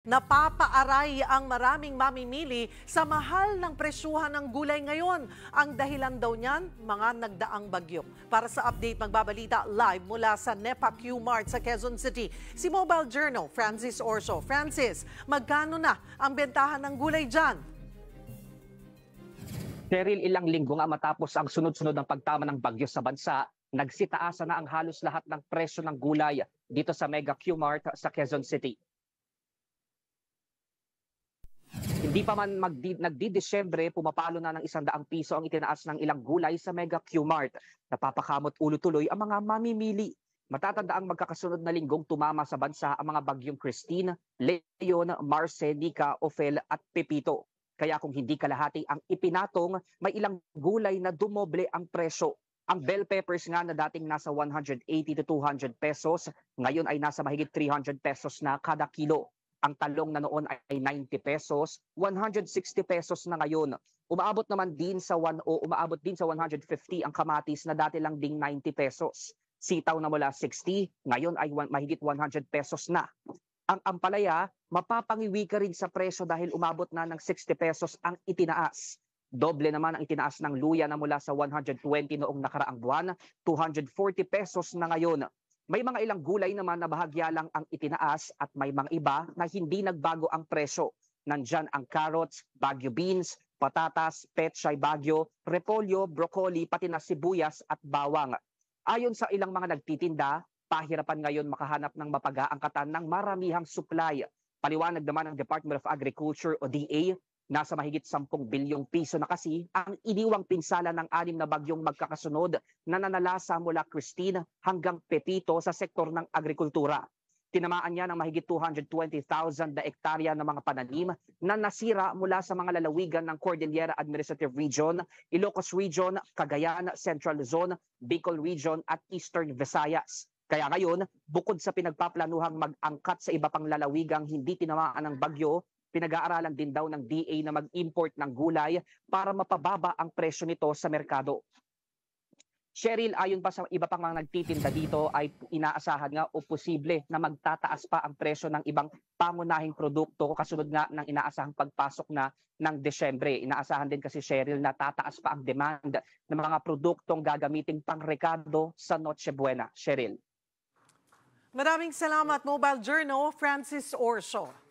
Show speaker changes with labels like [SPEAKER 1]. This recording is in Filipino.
[SPEAKER 1] Napapaaray ang maraming mamimili sa mahal ng presyuhan ng gulay ngayon. Ang dahilan daw niyan, mga nagdaang bagyo. Para sa update, magbabalita live mula sa NEPA Q-Mart sa Quezon City, si Mobile Journal Francis Orso. Francis, magkano na ang bentahan ng gulay dyan?
[SPEAKER 2] Cheryl, ilang linggo nga matapos ang sunod-sunod ng pagtama ng bagyo sa bansa, nagsitaasan na ang halos lahat ng presyo ng gulay dito sa Mega Q-Mart sa Quezon City. Hindi pa man nagdi-Desyembre, pumapalo na ng 100 piso ang itinaas ng ilang gulay sa Mega Q-Mart. Napapakamot ulo tuloy ang mga mamimili. Matatandaang magkakasunod na linggong tumama sa bansa ang mga bagyong Christine, Leon, Marce, Nika, Ophel at Pepito. Kaya kung hindi kalahati ang ipinatong, may ilang gulay na dumoble ang presyo. Ang bell peppers nga na dating nasa 180 to 200 pesos, ngayon ay nasa mahigit 300 pesos na kada kilo. Ang talong na noon ay 90 pesos, 160 pesos na ngayon. Umaabot din sa 150 ang kamatis na dati lang ding 90 pesos. Sitaw na mula 60, ngayon ay mahigit 100 pesos na. Ang ampalaya, mapapangiwi ka rin sa presyo dahil umabot na ng 60 pesos ang itinaas. Doble naman ang itinaas ng luya na mula sa 120 noong nakaraang buwan, 240 pesos na ngayon. May mga ilang gulay naman na bahagya lang ang itinaas at may mga iba na hindi nagbago ang presyo. Nandyan ang carrots, Baguio beans, patatas, pechay Baguio, repolyo, broccoli, pati na sibuyas at bawang. Ayon sa ilang mga nagtitinda, pahirapan ngayon makahanap ng mapag-aangkatan ng maramihang supply. Paliwanag naman ng Department of Agriculture o DA, nasa mahigit 10 bilyong piso na kasi ang iniwang pinsala ng 6 na bagyong magkakasunod na nanalasa mula Christine hanggang Pepito sa sektor ng agrikultura. Tinamaan niya ng mahigit 220,000 na ektarya ng mga pananim na nasira mula sa mga lalawigan ng Cordillera Administrative Region, Ilocos Region, Cagayan, Central Luzon, Bicol Region at Eastern Visayas. Kaya ngayon, bukod sa pinagpaplanuhang mag-angkat sa iba pang lalawigang hindi tinamaan ng bagyo, pinag-aaralan din daw ng DA na mag-import ng gulay para mapababa ang presyo nito sa merkado. Cheryl, ayon pa sa iba pang mga nagtitinda dito ay inaasahan nga o posible na magtataas pa ang presyo ng ibang pangunahing produkto kasunod nga ng inaasahang pagpasok na ng Desyembre. Inaasahan din kasi Cheryl na tataas pa ang demand ng mga produktong gagamiting pangrekado sa Noche Buena. Cheryl.
[SPEAKER 1] Maraming salamat, Mobile Journal Francis Orso.